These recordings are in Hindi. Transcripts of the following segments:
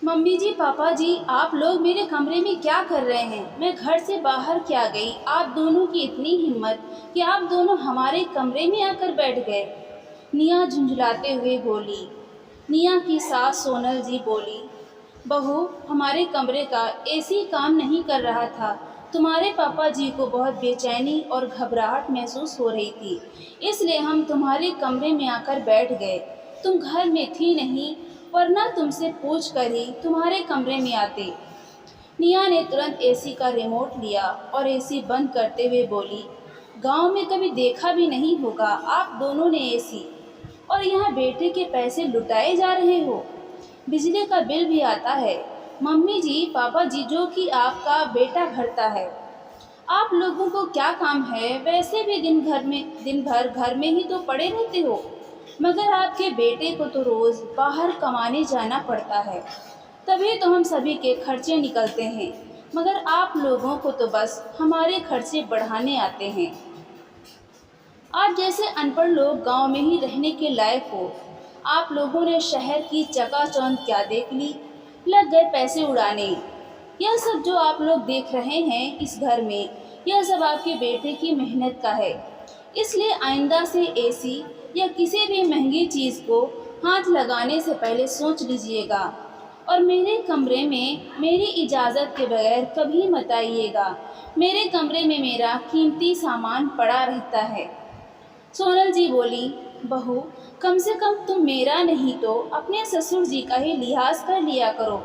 मम्मी जी, पापा जी, आप लोग मेरे कमरे में क्या कर रहे हैं? मैं घर से बाहर क्या गई, आप दोनों की इतनी हिम्मत कि आप दोनों हमारे कमरे में आकर बैठ गए। निया झुंझलाते हुए बोली। निया की सास सोनल जी बोली, बहू, हमारे कमरे का एसी काम नहीं कर रहा था। तुम्हारे पापा जी को बहुत बेचैनी और घबराहट महसूस हो रही थी, इसलिए हम तुम्हारे कमरे में आकर बैठ गए। तुम घर में थी नहीं, वरना तुमसे पूछ कर ही तुम्हारे कमरे में आते। निया ने तुरंत एसी का रिमोट लिया और एसी बंद करते हुए बोली, गांव में कभी देखा भी नहीं होगा आप दोनों ने एसी, और यहाँ बेटे के पैसे लुटाए जा रहे हो। बिजली का बिल भी आता है, मम्मी जी, पापा जी, जो कि आपका बेटा भरता है। आप लोगों को क्या काम है? वैसे भी दिन भर घर में ही तो पड़े रहते हो, मगर आपके बेटे को तो रोज़ बाहर कमाने जाना पड़ता है, तभी तो हम सभी के खर्चे निकलते हैं, मगर आप लोगों को तो बस हमारे खर्चे बढ़ाने आते हैं। आप जैसे अनपढ़ लोग गांव में ही रहने के लायक हो। आप लोगों ने शहर की चकाचौंध क्या देख ली, लग गए पैसे उड़ाने। यह सब जो आप लोग देख रहे हैं इस घर में, यह सब आपके बेटे की मेहनत का है। इसलिए आइंदा से एसी या किसी भी महंगी चीज़ को हाथ लगाने से पहले सोच लीजिएगा, और मेरे कमरे में मेरी इजाज़त के बगैर कभी मत आइएगा। मेरे कमरे में मेरा कीमती सामान पड़ा रहता है। सोनल जी बोली, बहू, कम से कम तुम मेरा नहीं तो अपने ससुर जी का ही लिहाज कर लिया करो।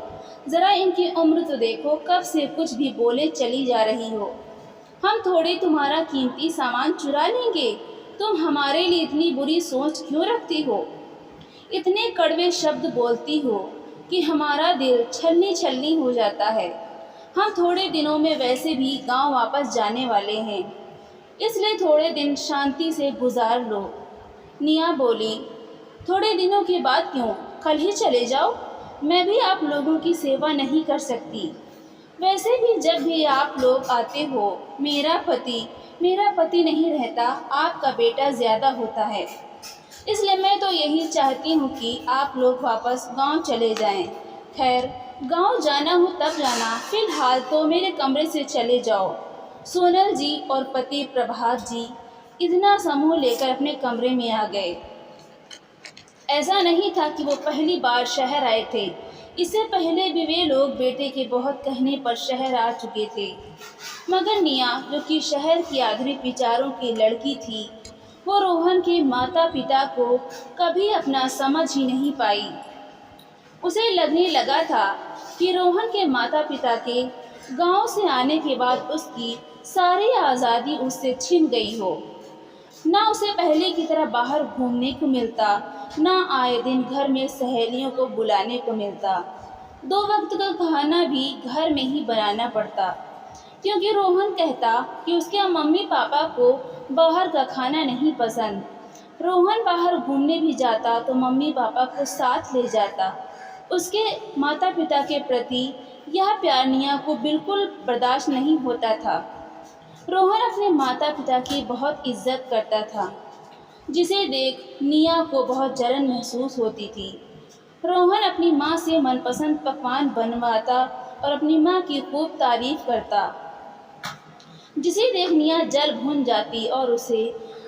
ज़रा इनकी उम्र तो देखो, कब से कुछ भी बोले चली जा रही हो। हम थोड़े तुम्हारा कीमती सामान चुरा लेंगे, तुम हमारे लिए इतनी बुरी सोच क्यों रखती हो? इतने कड़वे शब्द बोलती हो कि हमारा दिल छलनी छलनी हो जाता है। हम थोड़े दिनों में वैसे भी गांव वापस जाने वाले हैं, इसलिए थोड़े दिन शांति से गुजार लो। निया बोली, थोड़े दिनों के बाद क्यों, कल ही चले जाओ। मैं भी आप लोगों की सेवा नहीं कर सकती। वैसे भी जब भी आप लोग आते हो, मेरा पति नहीं रहता, आपका बेटा ज़्यादा होता है। इसलिए मैं तो यही चाहती हूँ कि आप लोग वापस गांव चले जाएं। खैर, गांव जाना हो तब जाना, फिलहाल तो मेरे कमरे से चले जाओ। सोनल जी और पति प्रभात जी इतना समूह लेकर अपने कमरे में आ गए। ऐसा नहीं था कि वो पहली बार शहर आए थे, इससे पहले भी वे लोग बेटे के बहुत कहने पर शहर आ चुके थे। मगर निया, जो कि शहर की आधुनिक विचारों की लड़की थी, वो रोहन के माता पिता को कभी अपना समझ ही नहीं पाई। उसे लगने लगा था कि रोहन के माता पिता के गांव से आने के बाद उसकी सारी आज़ादी उससे छिन गई हो। ना उसे पहले की तरह बाहर घूमने को मिलता, ना आए दिन घर में सहेलियों को बुलाने को मिलता। 2 वक्त का खाना भी घर में ही बनाना पड़ता, क्योंकि रोहन कहता कि उसके मम्मी पापा को बाहर का खाना नहीं पसंद। रोहन बाहर घूमने भी जाता तो मम्मी पापा को साथ ले जाता। उसके माता पिता के प्रति यह प्यार निया को बिल्कुल बर्दाश्त नहीं होता था। रोहन अपने माता पिता की बहुत इज्जत करता था, जिसे देख निया को बहुत जलन महसूस होती थी। रोहन अपनी माँ से मनपसंद पकवान बनवाता और अपनी माँ की खूब तारीफ करता, जिसे देख निया जल भून जाती और उसे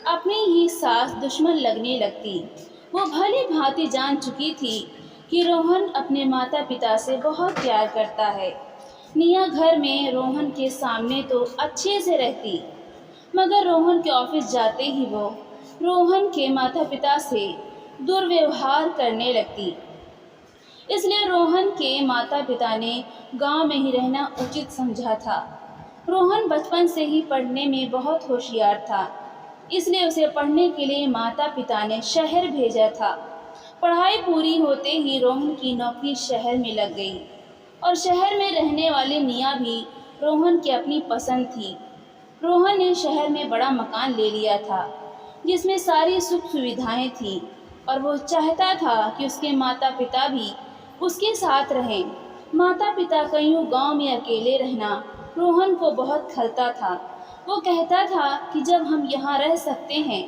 अपनी ही सास दुश्मन लगने लगती। वो भली भांति जान चुकी थी कि रोहन अपने माता पिता से बहुत प्यार करता है। निया घर में रोहन के सामने तो अच्छे से रहती, मगर रोहन के ऑफिस जाते ही वो रोहन के माता पिता से दुर्व्यवहार करने लगती। इसलिए रोहन के माता पिता ने गांव में ही रहना उचित समझा था। रोहन बचपन से ही पढ़ने में बहुत होशियार था, इसलिए उसे पढ़ने के लिए माता पिता ने शहर भेजा था। पढ़ाई पूरी होते ही रोहन की नौकरी शहर में लग गई, और शहर में रहने वाली निया भी रोहन की अपनी पसंद थी। रोहन ने शहर में बड़ा मकान ले लिया था, जिसमें सारी सुख सुविधाएं थीं, और वो चाहता था कि उसके माता पिता भी उसके साथ रहें। माता पिता कहीं गांव में अकेले रहना रोहन को बहुत खलता था। वो कहता था कि जब हम यहाँ रह सकते हैं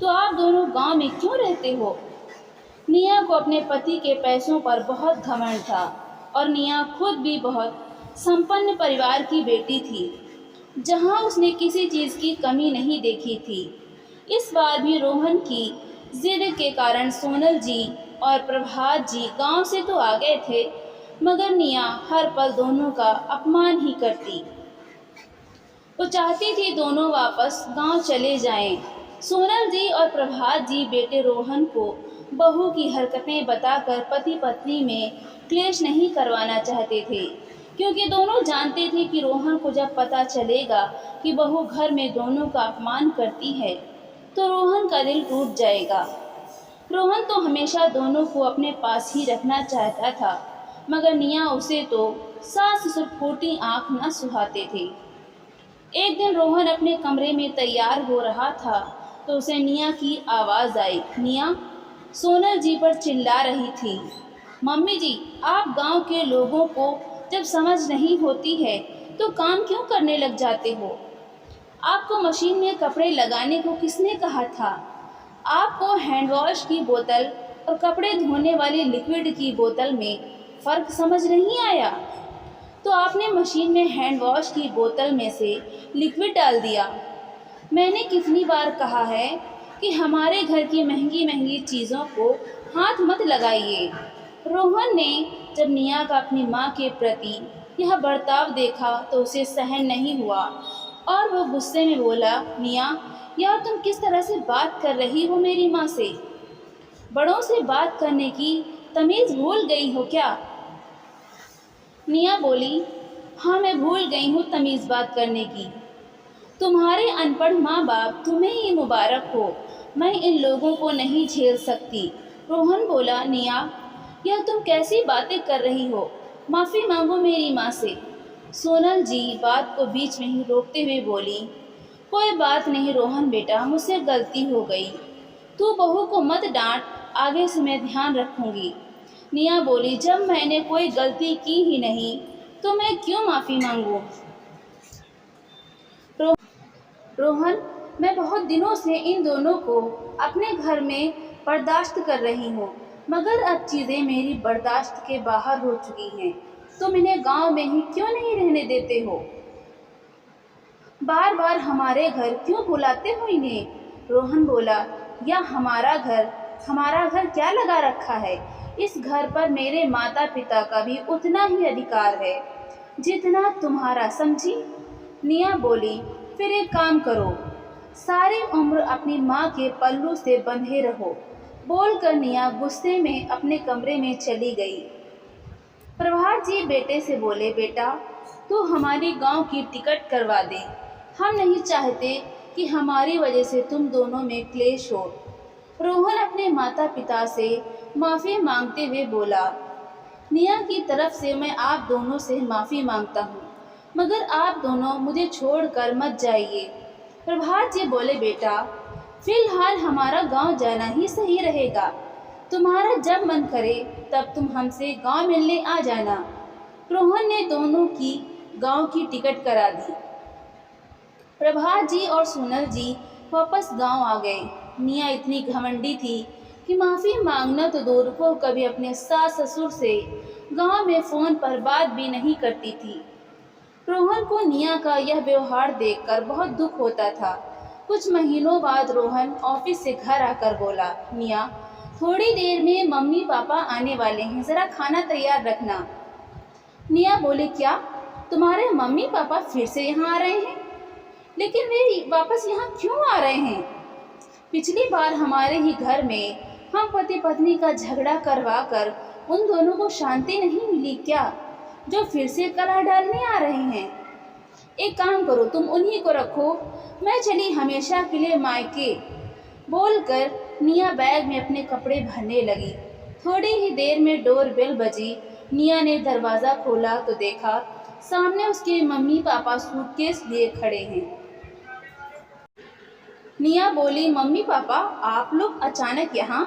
तो आप दोनों गांव में क्यों रहते हो। निया को अपने पति के पैसों पर बहुत घमंड था। और निया खुद भी बहुत संपन्न परिवार की बेटी थी, जहां उसने किसी चीज़ की कमी नहीं देखी थी। इस बार भी रोहन की जिद के कारण सोनल जी और प्रभात जी गांव से तो आ गए थे, मगर निया हर पल दोनों का अपमान ही करती। वो चाहती थी दोनों वापस गांव चले जाएं। सोनल जी और प्रभात जी बेटे रोहन को बहू की हरकतें बताकर पति पत्नी में क्लेश नहीं करवाना चाहते थे, क्योंकि दोनों जानते थे कि रोहन को जब पता चलेगा कि बहू घर में दोनों का अपमान करती है तो रोहन का दिल टूट जाएगा। रोहन तो हमेशा दोनों को अपने पास ही रखना चाहता था, मगर निया उसे तो सास ससुर फूटी आंख न सुहाते थे। एक दिन रोहन अपने कमरे में तैयार हो रहा था तो उसे निया की आवाज़ आई। निया सोनल जी पर चिल्ला रही थी, मम्मी जी, आप गांव के लोगों को जब समझ नहीं होती है तो काम क्यों करने लग जाते हो? आपको मशीन में कपड़े लगाने को किसने कहा था? आपको हैंड वॉश की बोतल और कपड़े धोने वाली लिक्विड की बोतल में फ़र्क समझ नहीं आया? तो आपने मशीन में हैंड वॉश की बोतल में से लिक्विड डाल दिया। मैंने कितनी बार कहा है कि हमारे घर की महंगी महंगी चीज़ों को हाथ मत लगाइए। रोहन ने जब निया का अपनी माँ के प्रति यह बर्ताव देखा तो उसे सहन नहीं हुआ और वो गुस्से में बोला, निया, यार तुम किस तरह से बात कर रही हो मेरी माँ से? बड़ों से बात करने की तमीज़ भूल गई हो क्या? निया बोली, हाँ मैं भूल गई हूँ तमीज़ बात करने की। तुम्हारे अनपढ़ माँ बाप तुम्हें ही मुबारक हो, मैं इन लोगों को नहीं झेल सकती। रोहन बोला, निया, यह तुम कैसी बातें कर रही हो? माफ़ी मांगो मेरी माँ से। सोनल जी बात को बीच में ही रोकते हुए बोली, कोई बात नहीं रोहन बेटा, मुझसे गलती हो गई। तू बहू को मत डांट, आगे से मैं ध्यान रखूंगी। निया बोली, जब मैंने कोई गलती की ही नहीं तो मैं क्यों माफ़ी मांगूं? रोहन, मैं बहुत दिनों से इन दोनों को अपने घर में बर्दाश्त कर रही हूँ, मगर अब चीज़ें मेरी बर्दाश्त के बाहर हो चुकी हैं। तुम इन्हें गांव में ही क्यों नहीं रहने देते हो? बार बार हमारे घर क्यों बुलाते हो इन्हें? रोहन बोला, या हमारा घर क्या लगा रखा है? इस घर पर मेरे माता पिता का भी उतना ही अधिकार है जितना तुम्हारा, समझी? निया बोली, फिर एक काम करो, सारी उम्र अपनी माँ के पल्लू से बंधे रहो। बोलकर निया गुस्से में अपने कमरे में चली गई। प्रभात जी बेटे से बोले, बेटा तू हमारी गांव की टिकट करवा दे, हम नहीं चाहते कि हमारी वजह से तुम दोनों में क्लेश हो। रोहन अपने माता पिता से माफ़ी मांगते हुए बोला, निया की तरफ से मैं आप दोनों से माफ़ी मांगता हूँ, मगर आप दोनों मुझे छोड़कर मत जाइए। प्रभात जी बोले, बेटा फिलहाल हमारा गांव जाना ही सही रहेगा। तुम्हारा जब मन करे तब तुम हमसे गांव मिलने आ जाना। रोहन ने दोनों की गांव की टिकट करा दी। प्रभात जी और सोनल जी वापस गांव आ गए। निया इतनी घमंडी थी कि माफ़ी मांगना तो दूर को कभी अपने सास ससुर से गांव में फ़ोन पर बात भी नहीं करती थी। रोहन को निया का यह व्यवहार देखकर बहुत दुख होता था। कुछ महीनों बाद रोहन ऑफिस से घर आकर बोला, निया थोड़ी देर में मम्मी पापा आने वाले हैं, ज़रा खाना तैयार रखना। निया बोले, क्या तुम्हारे मम्मी पापा फिर से यहाँ आ रहे हैं? लेकिन वे वापस यहाँ क्यों आ रहे हैं? पिछली बार हमारे ही घर में हम पति पत्नी का झगड़ा करवा कर उन दोनों को शांति नहीं मिली क्या, जो फिर से कलह डालने आ रहे हैं? एक काम करो, तुम उन्हीं को रखो, मैं चली हमेशा के लिए मायके। बोलकर निया बैग में अपने कपड़े भरने लगी। थोड़ी ही देर में डोर बेल बजी। निया ने दरवाज़ा खोला तो देखा सामने उसके मम्मी पापा सूटकेस लिए खड़े हैं। निया बोली, मम्मी पापा आप लोग अचानक यहाँ?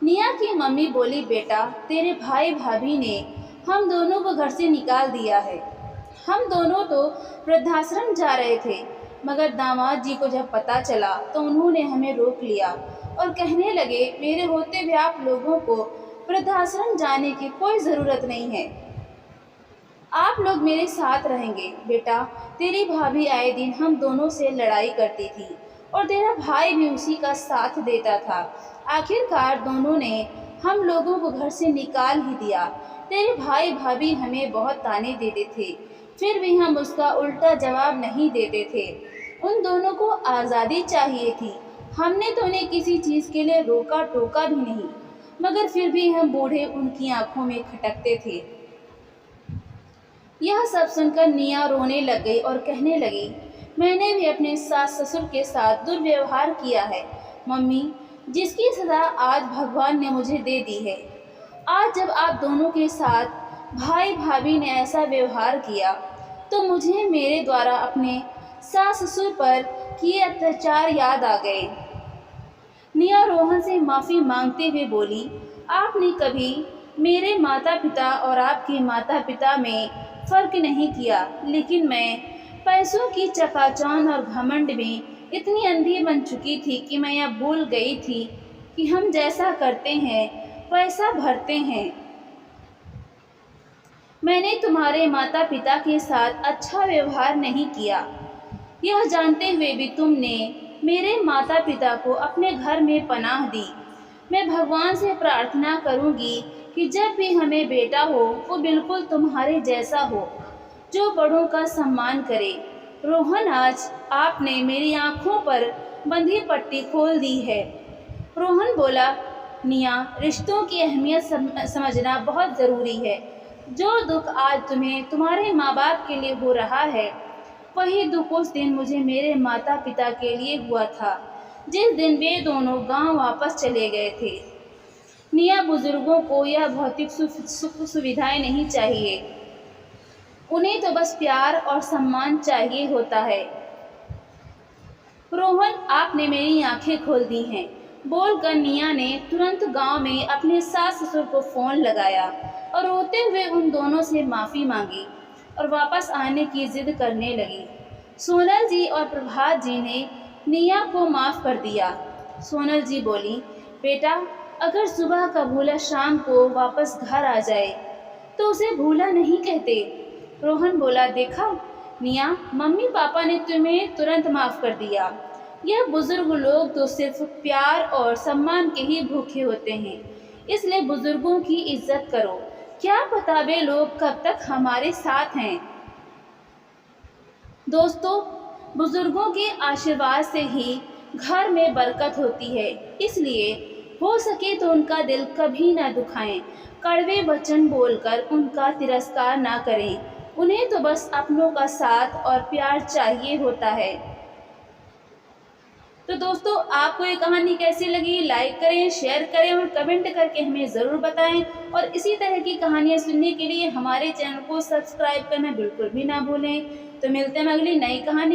निया की मम्मी बोली, बेटा तेरे भाई भाभी ने हम दोनों को घर से निकाल दिया है। हम दोनों तो वृद्धाश्रम जा रहे थे, मगर दामाद जी को जब पता चला तो उन्होंने हमें रोक लिया और कहने लगे, मेरे होते हुए आप लोगों को वृद्धाश्रम जाने की कोई ज़रूरत नहीं है। आप लोग मेरे साथ रहेंगे। बेटा, तेरी भाभी आए दिन हम दोनों से लड़ाई करती थी और तेरा भाई भी उसी का साथ देता था। आखिरकार दोनों ने हम लोगों को घर से निकाल ही दिया। तेरे भाई भाभी हमें बहुत ताने देते थे, फिर भी हम उसका उल्टा जवाब नहीं देते थे। उन दोनों को आज़ादी चाहिए थी। हमने तो उन्हें किसी चीज़ के लिए रोका टोका भी नहीं, मगर फिर भी हम बूढ़े उनकी आंखों में खटकते थे। यह सब सुनकर निया रोने लग गई और कहने लगी, मैंने भी अपने सास ससुर के साथ दुर्व्यवहार किया है मम्मी, जिसकी सज़ा आज भगवान ने मुझे दे दी है। आज जब आप दोनों के साथ भाई भाभी ने ऐसा व्यवहार किया तो मुझे मेरे द्वारा अपने सास ससुर पर किए अत्याचार याद आ गए। निया रोहन से माफ़ी मांगते हुए बोली, आपने कभी मेरे माता पिता और आपके माता पिता में फ़र्क नहीं किया, लेकिन मैं पैसों की चकाचौंध और घमंड में इतनी अंधी बन चुकी थी कि मैं यह भूल गई थी कि हम जैसा करते हैं वैसा भरते हैं। मैंने तुम्हारे माता पिता के साथ अच्छा व्यवहार नहीं किया। यह जानते हुए भी तुमने मेरे माता पिता को अपने घर में पनाह दी। मैं भगवान से प्रार्थना करूंगी कि जब भी हमें बेटा हो वो बिल्कुल तुम्हारे जैसा हो, जो बड़ों का सम्मान करे। रोहन, आज आपने मेरी आंखों पर बंधी पट्टी खोल दी है। रोहन बोला, निया, रिश्तों की अहमियत समझना बहुत ज़रूरी है। जो दुख आज तुम्हें तुम्हारे माँ बाप के लिए हो रहा है, वही दुख उस दिन मुझे मेरे माता पिता के लिए हुआ था, जिस दिन वे दोनों गांव वापस चले गए थे। निया, बुजुर्गों को यह भौतिक सुख सुविधाएं नहीं चाहिए, उन्हें तो बस प्यार और सम्मान चाहिए होता है। रोहन, आपने मेरी आंखें खोल दी हैं, बोलकर निया ने तुरंत गांव में अपने सास ससुर को फ़ोन लगाया और रोते हुए उन दोनों से माफ़ी मांगी और वापस आने की जिद करने लगी। सोनल जी और प्रभात जी ने निया को माफ़ कर दिया। सोनल जी बोली, बेटा, अगर सुबह का भूला शाम को वापस घर आ जाए तो उसे भूला नहीं कहते। रोहन बोला, देखा निया, मम्मी पापा ने तुम्हें तुरंत माफ़ कर दिया। यह बुज़ुर्ग लोग तो सिर्फ प्यार और सम्मान के ही भूखे होते हैं, इसलिए बुज़ुर्गों की इज्जत करो। क्या पता वे लोग कब तक हमारे साथ हैं। दोस्तों, बुज़ुर्गों के आशीर्वाद से ही घर में बरकत होती है, इसलिए हो सके तो उनका दिल कभी ना दुखाएं। कड़वे वचन बोलकर उनका तिरस्कार ना करें। उन्हें तो बस अपनों का साथ और प्यार चाहिए होता है। तो दोस्तों, आपको ये कहानी कैसी लगी? लाइक करें, शेयर करें और कमेंट करके हमें ज़रूर बताएं। और इसी तरह की कहानियाँ सुनने के लिए हमारे चैनल को सब्सक्राइब करना बिल्कुल भी ना भूलें। तो मिलते हैं अगली नई कहानी